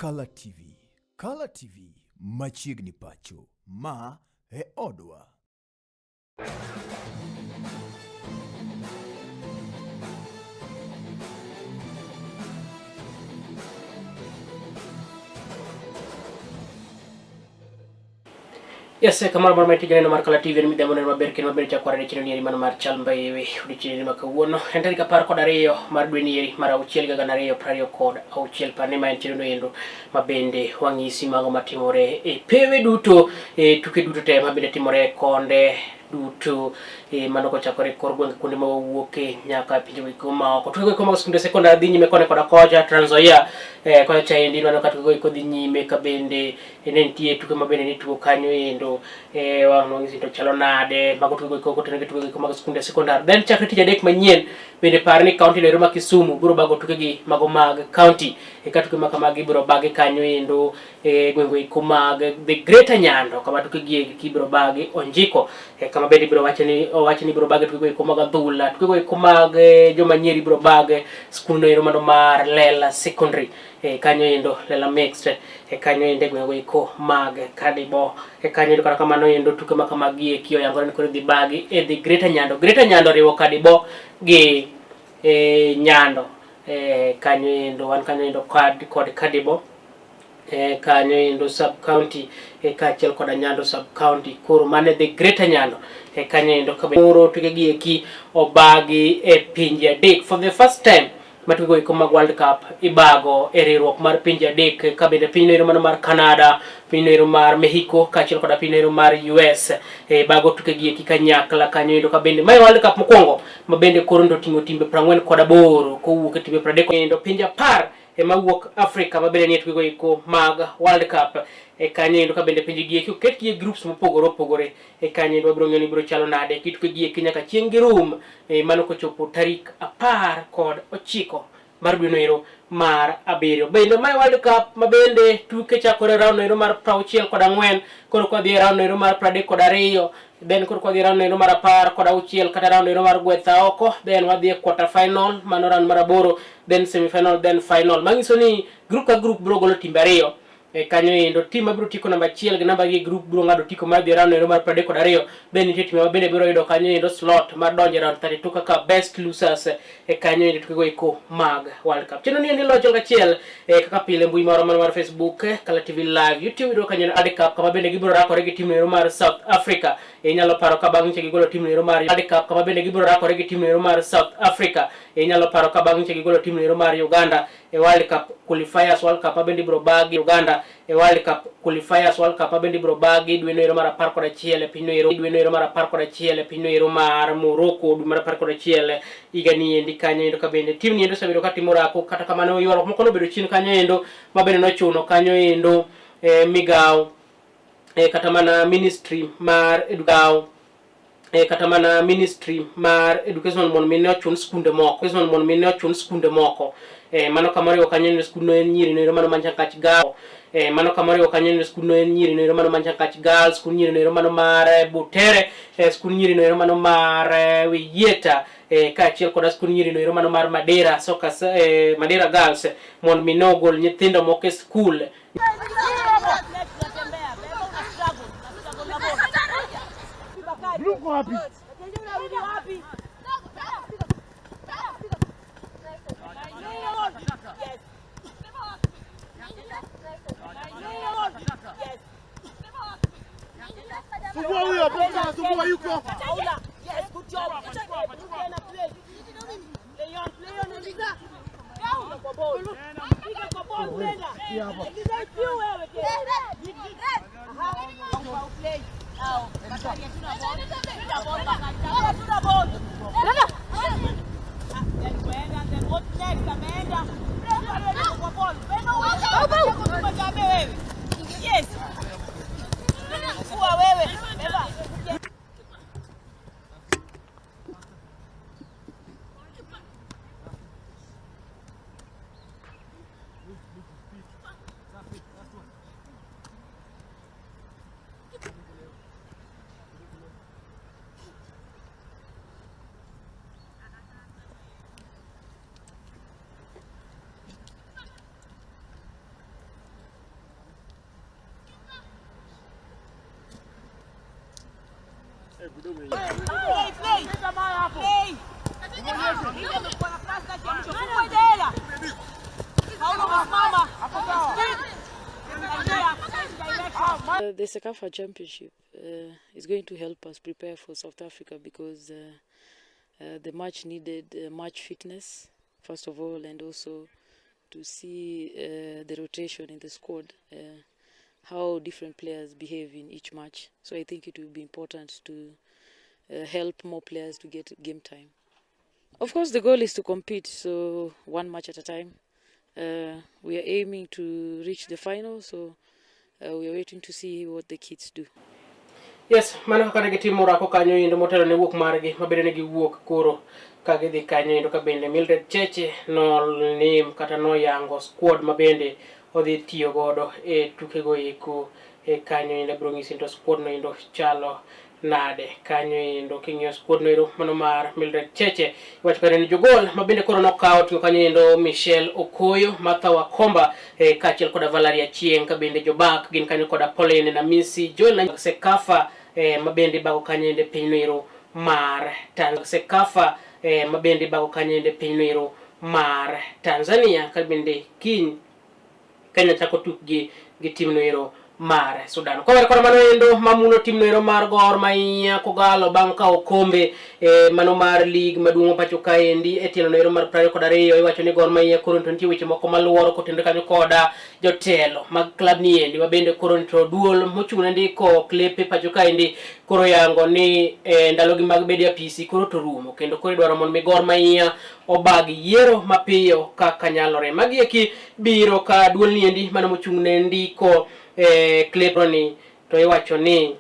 Color TV. Color TV machiegni pacho. Ma e odwa. Yes, kamar mar meti jene mar Color TV mi demo ne maber ken maber chakwara ne chino nieri man mar chalmba ewe udi chini makawuono entari ka par kod ariyo mar dwe nieri mar auchiel ga gana ariyo prario kod auchiel par ne ma en chino no endo mabende wang'isi mago matimore e pewe duto tuke duto te mabende timore konde duto mano ko chakore kor gwenge kuonde ma wawuoke nyaka pinje wiko ma oko tuke ko ma skunde sekondar dhi nyime kone koda koja Trans Nzoia koda chaendi nano ka tuke ko dhi nyime ka bende nentie tuke mabende ni tuko kanyo endo wang'isi to chalo nade mago tuke ko tenege tuke ko mag skunde sekondar then chakre tije dek manyien bende par ni county lero ma Kisumu biro bago tuke gi mago mag county ka tuke maka magi biro bage kanyo endo gwenge ko mag the Greater Nyando kama tuke gi kibiro bage Onjiko kama bende biro wachni biro bage tuke ko mag adhula tuke ko mag joma nyiri biro bage skul no ero mano mar Lela Secondary kanyo endo Lela Mixed kanyo ende gwenge ko mag Kadibo kanyo endo kaka mano endo tuke maka magi kio yangore ni kore dhi bage the Greater Nyando riwo Kadibo gi Nyando kanyo endo wan kanyo endo kod Kadibo kanyo endo sub county kaachiel koda Nyando sub county koro mane the Greater Nyando kanyo endo kaboro tuke gi eki obagi pinje adek for the first time matugo iko mag World Cup ibago riwruok mar pinje adek ka bende piny noero mano mar Canada, piny noero mar Mexico kaachiel koda piny noero mar US bago tuke gi eki kanyakla kanyo endo ka bende mae World Cup mokwongo ma bende koro ndo ting'o timbe 48 kowuok e timbe 30 endo pinje 10 mawuok Africa mabende nie tuke go iko mag World Cup kanyo endo ka bende pinje gi eki oket gi groups mopogore kanyo endo wabiro ng'eyo ni biro chalo nade kituke gi eki nyaka chieng' girum mano kochopo tarik 19 mar dwe noero mar abiriyo bende mae World Cup mabende tuke chakore round noero mar 64 koro kwa dhi round noero mar 32 then koro kwa dhi round noero mar 16 kata round noero mar gwetha oko then wadhi e quarter final mano round mar 8 then semi-final then final mangiso ni group ka group biro golo timbe ariyo kanyo endo team mabiro tiko namba 1 gi namba gi group biro ngado tiko mar dhi round noero mar 32 then nitie team mabende biro yudo kanyo endo slot mar donjo round 32 kaka best losers kanyo endo tuke go iko mag World Cup cheno ni locho gachiel kaka pile mbui moro mar Facebook Color TV live YouTube do kanyo World Cup kama bende gibiro rakore gi team noero mar South Africa nyalo paro ka bang' che gigolo team noero mar World Cup kama bende gibiro rakore gi team noero mar South Africa nyalo paro ka bang' che gigolo team noero mar Uganda World Cup qualifiers World Cup bende biro bagi Uganda World Cup qualifiers World Cup bende biro bagi dwe noero mar 11 piny noero dwe noero mar 11 piny noero mar Morocco dwe mar 11 igani endi kanyo endo ka bende team ni endo sabedo ka timo rako kata kamano yuaro moko no bedo chini kanyo endo mabende no chuno kanyo endo migao kata mana ministry mar education kata mana ministry mar education mon mine ochun skunde moko mano kamoro kanyo endo skuno en nyiri no mano mancha kach gao mano kamoro kanyo endo skuno en nyiri no mano mancha kach girls skun nyiri no mano mar Butere skun nyiri no mano mar Wieta kaachiel koda skun nyiri no mano mar Madera Sokas Madera Girls mon minogol nyithindo moko e skul Luko wapi? Sumbua huyo, pesa sumbua yuko. Yes, good job. Leon, Eliza. Go kwa ball. Piga kwa ball tena. Eliza kiu wewe tena. Aha. Play. Au, batani hatuna ball. Nana. Then kwenda, then what next? Ameenda. Kwa ball. Wewe. Yes. Kwa wewe. Beba. The CECAFA Championship is going to help us prepare for South Africa because the match needed match fitness, first of all, and also to see the rotation in the squad, how different players behave in each match. So I think it will be important to help more players to get game time. Of course, the goal is to compete, so one match at a time. We are aiming to reach the final, so we are waiting to see what the kids do. Yes, mano kaka gitimo rako kanyo indo motelo ne wuok margi mabende ne giwuok koro ka gidhi kanyo indo ka bende Mildred Cheche nim kata noyango squad mabende odhi tiyo godo e tukego eko kanyo indo biro ng'isi to squad no indo chalo nade kanyo indo king'iyo squad no indo mano mar Mildred Cheche iwacho kare ni jogol mabende koro nokawo tingo kanyo indo Michelle Okoyo, Martha Wakomba kaachiel koda Valeria Chieng ka bende jobak gin kanyo koda Pauline na Missy Joel na CECAFA mabende bago kanyende pinyno mar CECAFA mabende bago kanyende pinyno mar Tanzania ka bende kiny Kenya chako tukgi gi timno mar Sudan. Kwa kora mano endo mamuno timno mar Gor Mahia kogalo bang' ka okombe mano mar league maduong' pacho kaendi e tielo no mar 22 iwacho ni Gor Mahia koro nitie weche moko maluoro kotendo kanyo koda jotelo mag club ni endi mabende koro nito duol mochung' ne ndiko klepe pacho kaendi koro yango ni ndalogi mag bedi apisi koro to rumo kendo koro dwaro mondo mi Gor Mahia obag yiero mapiyo kaka nyalore. Magi eki biro ka duol ni endi mano mochung' ne ndiko Klebroni to iwacho ni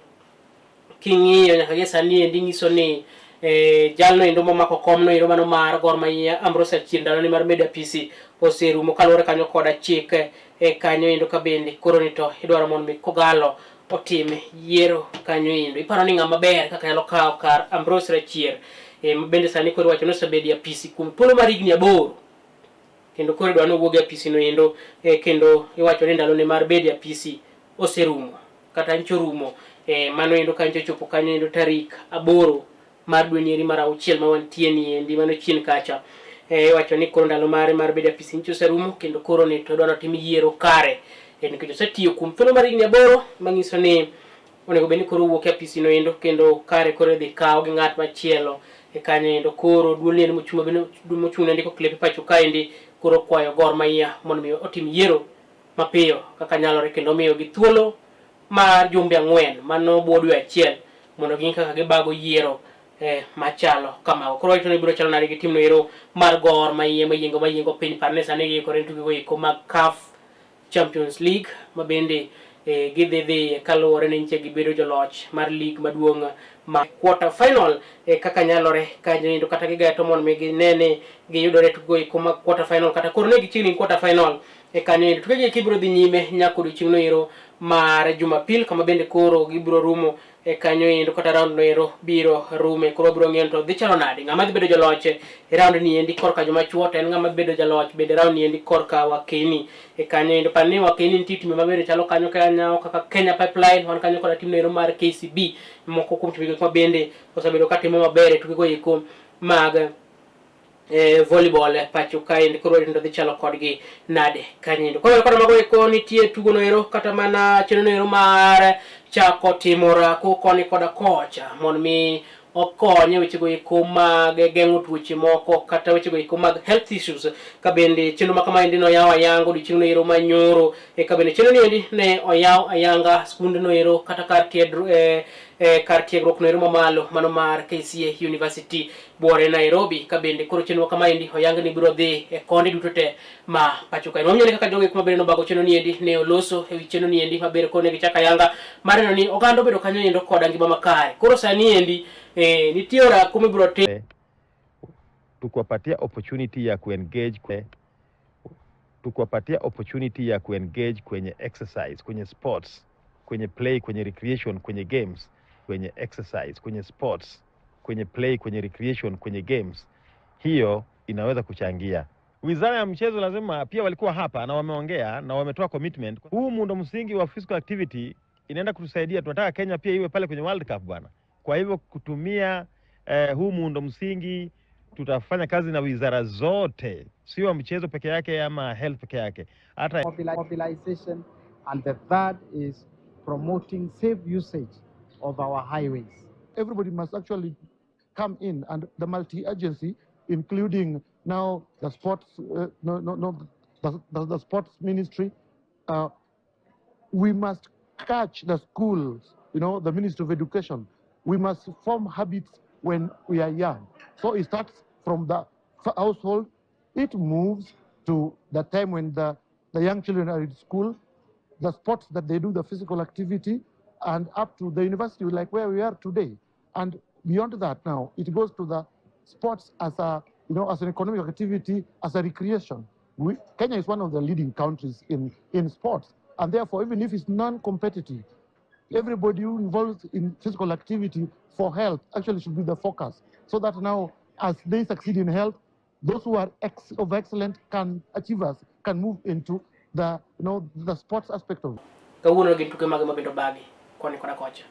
king'iyo nyaka gi sani endi nyiso ni jalno endo momako komno endo mano mar Gor Mahia Ambrose Achieng' ndalo ni mar media PC oserumo kaluwore kanyo koda chik kanyo endo ka bende koro ni to idwaro mondo mi kogalo otime yiero kanyo endo. Iparo ni ng'ama ber kaka nyalo kawo kar Ambrose Achieng' mabende sani koro iwacho ni osebedo apisi kuom thuolo mar higni 8 kendo koro idwaro ni owuog e apisi no endo kendo iwacho ni ndalo ne mar bedo apisi oserumo kata ncho rumo mano endo kanyo chopo kanyo endo tarik 8 mar dwe ni mar 6 ma wantie ni endi mano chien kacha iwacho ni koro ndalo mare mar bedo apisi ncho oserumo kendo koro ni to dwaro tim yiero kare nikech osetiyo kuom thuolo mar higni 8 manyiso ni onego bed ni koro wuok e apisi no endo kendo kare koro dhi kawo gi ng'at machielo kanyo endo koro duol ni mochung' ne ndiko klepe pacho kaendi koro kwayo Gor Mahia mondo mi otim yiero mapiyo kaka nyalore kendo miyo gi thuolo mar jumbe 4 mano bodwe achiel mondo gin kaka gibago yiero machalo kamago. Koro ito ni biro chalo nade gi timno ero mar Gor Mahia mayiengo piny parne sani gi kore tukego eko mag CAF Champions League mabende gidhi kaluwore ni nitie gibedo joloch mar league maduong' ma quarter final kaka nyalore kanyo kata gigato mondo mi ginene giyudore tukgo eko mag quarter final kata koro ne gichiegni quarter final kanyo tukegi kibiro dhi nyime nyaka odiochieng'no ero mar Jumapil kama bende koro gibiro rumo kanyo kata round no ero biro rume koro biro ng'eyo to dhi chalo nade ng'ama dhi bedo joloch round ni endi korka joma chuo to en ng'ama bedo jaloch bende round ni endi korka wakeni kanyo pani wakeni nitie time mabende chalo kanyo kaka Kenya Pipeline wan kanyo koda timno ero mar KCB moko kuom timbe ma bende osebedo ka timo maber tukego eko mag volleyball pacho kaendi koro ndo dhi chalo kodgi nade kanyo koro mago eko nitie tugo no ero kata mana chenro no ero mar chako timora ko koni koda kocha mondo mi okonye wechego eko mag geng'o tuoche moko kata wechego eko mag health issues ka bende chenro ma kama endi no yaw ayango odiochieng'no ero manyoro ka bende chenro ni endi ne oyaw ayanga skund no ero kata kar tiegruok no ero mamalo mano mar KCA University Buore Nairobi ka bende koro chenro kama endi oyang ni biro dhi konde duto te ma pacho kae. Wamiyo kaka jogo eko mabende no bago chenro ni endi ne oloso ewi chenro ni endi maber ko ne gichaka yanga mar neno ni oganda obedo kanyo endo koda ngima makare. Koro sani endi nitie ora kumi biro te tukuwapatia opportunity ya kuengage kwenye exercise, kwenye sports, kwenye play, kwenye recreation, kwenye games, kwenye exercise, kwenye sports, kwenye play, kwenye recreation, kwenye games. Hiyo inaweza kuchangia. Wizara ya mchezo lazima pia walikuwa hapa na wameongea na wametoa commitment. Huu muundo msingi wa physical activity inaenda kutusaidia. Tunataka Kenya pia iwe pale kwenye World Cup bwana. Kwa hivyo kutumia huu muundo msingi, tutafanya kazi na wizara zote, sio mchezo peke yake ama health peke yake, hata mobilization. And the third is promoting safe usage of our highways. Everybody must actually come in, and the multi-agency, including now the sports, the sports ministry, we must catch the schools, the Ministry of Education. We must form habits when we are young. So it starts from the household, it moves to the time when the young children are in school, the sports that they do, the physical activity, and up to the university, like where we are today. And beyond that now, it goes to the sports as a, as an economic activity, as a recreation. Kenya is one of the leading countries in sports. And therefore, even if it's non-competitive, everybody who involves in physical activity for health actually should be the focus. So that now, as they succeed in health, those who are of excellent achievers can move into the the sports aspect of it. Kawuono gin tuke mag mabendo bagi koni koda kocha.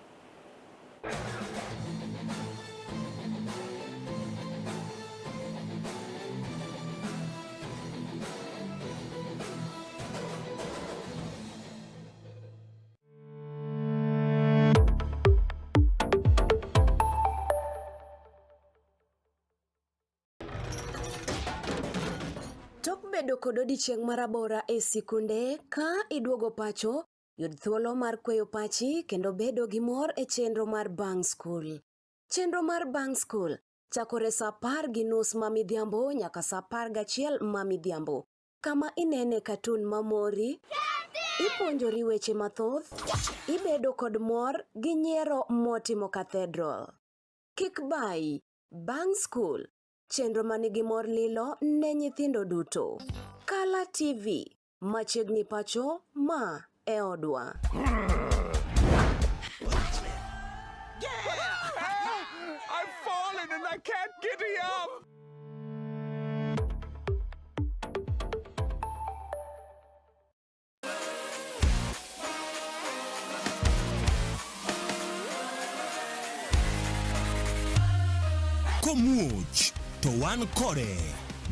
Tok bedo kod odiochieng' marabora e sikunde ka iduogo pacho, yud thuolo mar kweyo pachi kendo bedo gi mor e chenro mar Bang School. Chenro mar Bang School chakore saa 10:30 mamidhiambo nyaka saa 11 mamidhiambo. Kama inene katun mamori, ipuonjori weche mathoth, ibedo kod mor gi nyiero motimo Cathedral. Kik bai, Bang School, chenro manigi mor lilo ne nyithindo duto. Kala TV, machiegni pacho ma e odwa. I've fallen and I can't get up. Komuch to wan kode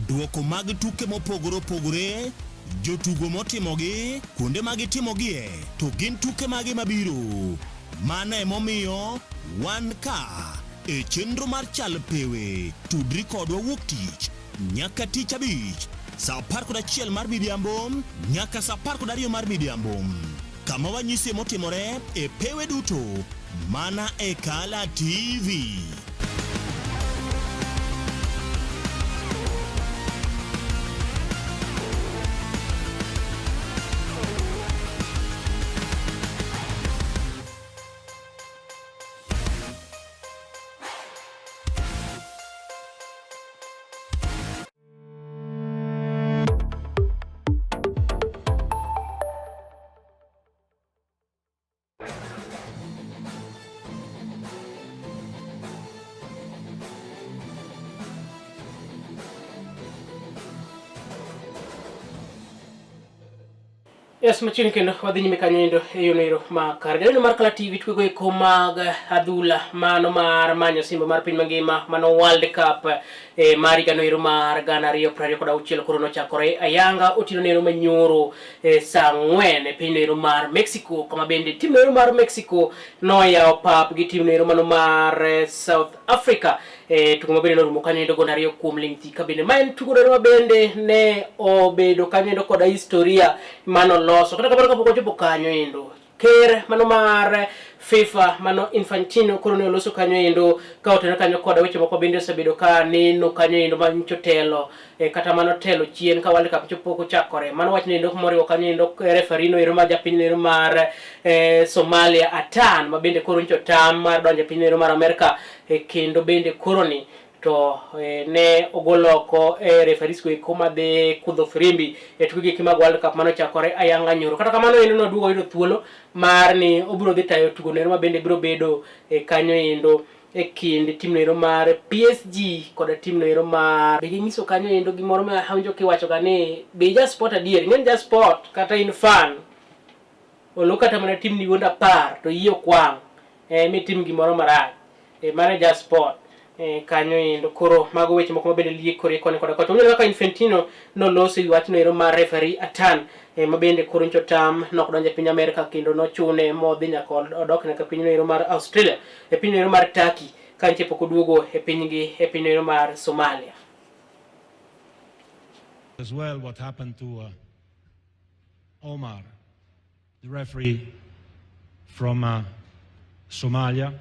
duoko mag tuke mopogore opogore, jotugo motimogi, kuonde magitimogie, to gin tuke mage mabiro. Mano emomiyo wan ka e chenro mar chal pewe, tudri kodwa wuok tich nyaka tich abich, saa 11 mar midhiambo nyaka saa 12 mar midhiambo. Kama wanyise motimore e pewe duto mana e Kala TV. Yes, machini kendo wadhi nyime kanyo e yonero ma kargano mar Kala TV tugo e komag adhula mano mar manyo simba mar piny mangima mano World Cup mari ganoero mar 2026 koro nochakore ayanga otino nero manyoro saa 4 e piny nero mar Mexico, kama bende tim nero mar Mexico noyawo pap gi tim nero mano mar South Africa. Tugo mabende norumo kanyo go nariyo kuom lingthi ka bende maen tugo nero mabende ne obedo kanyo koda historia mano loso kata kamano kapok ochopo kanyo endo ker mano mar FIFA mano Infantino koro ne oloso kanyo endo ka oteno kanyo koda weche moko bende osebedo ka neno kanyo endo mancho telo kata mano telo chien ka World Cup chopo kochakore. Mano wach ne endo moriwo kanyo endo referee no ero ma japiny ero mar Somalia Atan ma bende koro ncho tam mar donjo piny ero mar Amerika kendo bende koro ni to ne ogoloko referees ko koma de kudho frimbi tuke gi mag World Cup mano chakore ayanga nyoro. Kata kamano endo no duogo yudo thuolo mar ni obiro dhi tayo tugo nero ma bende biro bedo kanyo endo kind tim nero mar PSG koda tim nero mar be nyiso kanyo endo gimoro ma hawinjo kiwacho ga ni be ja sport adier ng'en ja sport kata in fan olo kata mana tim ni wonda par to yiyo kwang mi tim gimoro marach manager sport kanyo endo koro mago weche moko mabende liekore koni koda kocha unyalo kaka Infantino no losi wachno ero mar referee Atan mabende koro ncho tam nok donje piny America kendo no chune modhi nyaka odok nyaka pinyno ero mar Australia pinyno ero mar Turkey kanche pok oduogo pinyno ero mar Somalia. As well what happened to Omar, the referee from Somalia.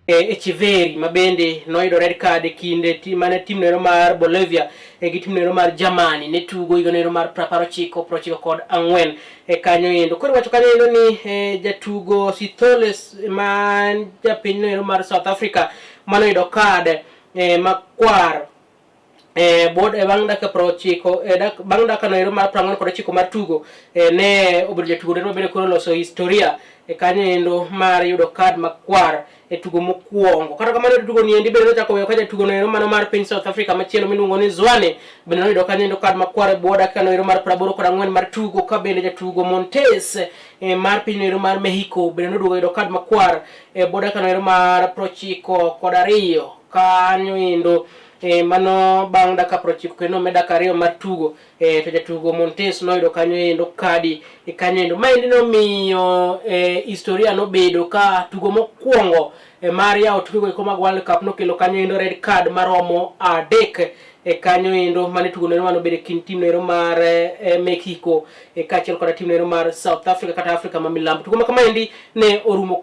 Echeveri mabende noido red card kinde mane timno ero mar Bolivia gi timno ero mar Germany ne tugo igano ero mar 94 kod ang'wen kanyo endo koro wacho kanyo endo ni jatugo Sitholes man japiny ero mar South Africa manoido card makwar bod bang daka 90 bang daka no ero mar 49 mar tugo ne obedo jatugo ero mabende koro loso historia kanyo endo mar yudo card makwar tugo mokuongo kata kamano tugo ni endi bende nochako weyo kaja tugo no ero mano mar piny South Africa machielo miluongo ni Zwane bende noyudo kanyo endo card makwar boda kano ero mar 84 mar tugo ka bende jatugo Montes mar piny ero mar Mexico bende noduogo yudo card makwar boda kano ero mar 92 kanyo endo mano bang daka 90 kendo medaka 2 mar tugo to jatugo Montes noyudo kanyo endo kadi kanyo endo maendi nomiyo historia nobedo ka tugo mokuongo mar yawo tugo eko mag World Cup nokelo kanyo endo red card maromo 3 kanyo endo mane tugo no mano bedo kin team no mar Mexico kaachiel kod team no mar South Africa kata Africa ma milambo tugo ma kama endi ne orumo